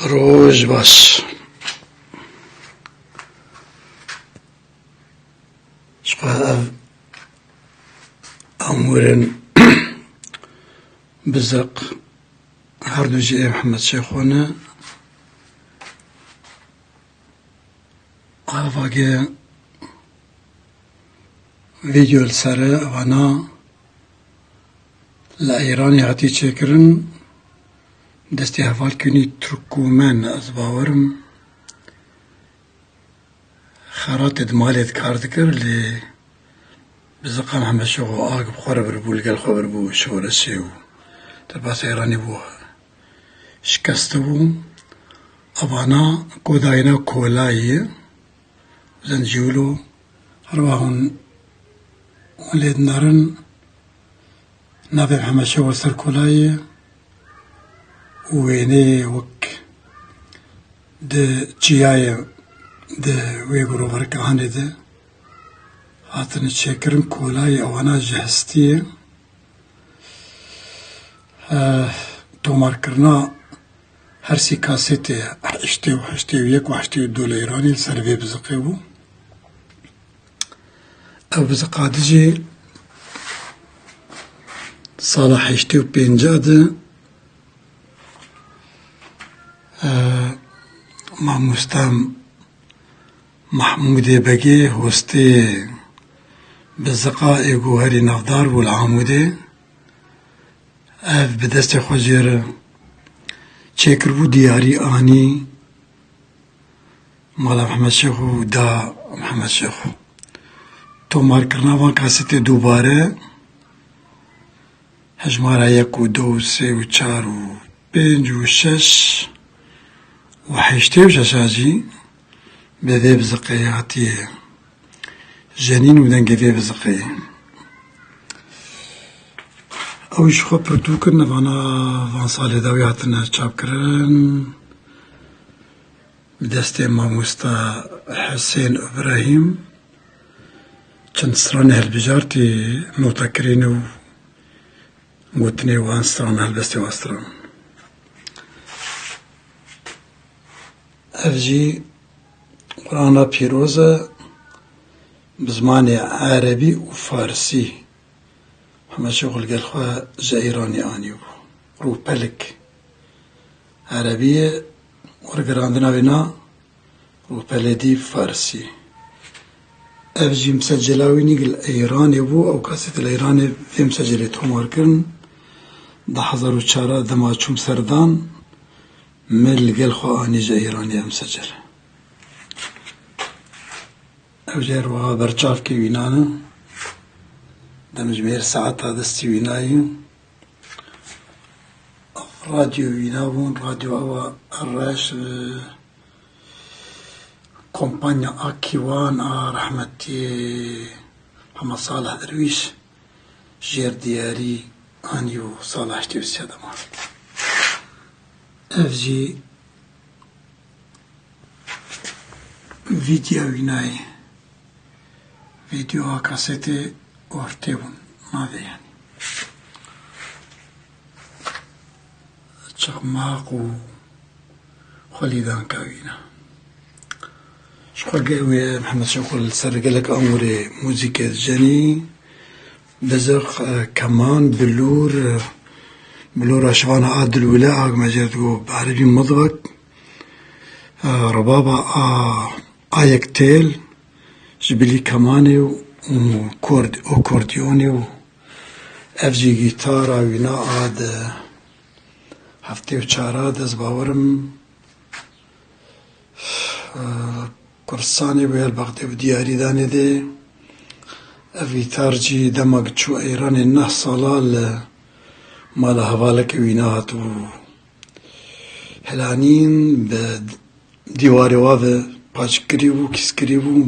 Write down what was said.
روج باش شقا أمورن بزق هردو جي محمد شيخونا آفاقي فيديو السارة وانا لأيراني هاتي چكرن دستي هفال كوني تركومن از باورم خرات دمالت كاردكر لي بزقام همه شغو آق بخور بربو لقل خبر بو شورسي و ترباس ايراني بو شكستبو ابانا قوداينا كولاي زنجيولو رواهن وليد نارن نابي همه شغو سر كولاي ويني وك ده جيايا ده ويقولوا بركاني ده هاتن تشكرن كولاي اوانا جهستي تومار كرنا هرسي كاسيتي حشتي وحشتي ويك وحشتي الدولة ايراني لسرفي بزقيبو او بزقادجي صالح حشتي وبينجاد مع مستام محمود بقي هوستي بالزقاء جوهري نفدار والعامودي اف بدست خجير تشكر بو دياري اني مالا محمد شيخو دا محمد شيخو تو ماركرنا وان كاسيتي دوباره هجمارا يك و دو و سي و چار و بنج و شش وحيشتي وشاشاجي بذي بزقياتي جنين ودنقي ذي بزقي اوش خو پرتو کرن وانا وان سالي داوي هاتنا چاب کرن بدست ماموستا حسين ابراهيم چند سرانه هالبجارتي نوتا کرينو موتني وان سرانه هالبستي واستران افجي قرآن بيروزة بزمان عربي وفارسي هما شغل قال خواه جايراني آنيو رو بلك عربية ورقراندنا بنا رو بلدي فارسي افجي مسجلاويني قل ايراني بو او كاسيت الايراني في مسجلتهم وركرن دا حضروا چارا دما چوم سردان مل قال خواه آني جايراني مسجل اوجير وها برچاف كي وينانا دمجمير ساعتا دستي ويناي راديو ويناون راديو اوا الراش كومبانيا اكيوان رحمتي محمد صالح درويش جير دياري انيو صالح تيوسيا دمار افجي فيديو ويناي فيديو كاسيتي وارتيبون ماذا يعني تشغماق و خليدان كاوينا شخوا قاوي محمد شوقل سرقلك أموري موزيكا جاني بزق كمان بلور أشوان عادل ولا عاق مجردو بعربي مضبط ربابا آيكتيل جبلي كماني وكورديوني افجي جيتارا وينا عاد هفتي وچارا دز باورم كرساني ويل بغدي ودياري داني دي افي تارجي دمق چو ايران النه صلال مالا هوالك وينا هاتو هلانين بديواري واذا باش كريبو كيس كريبو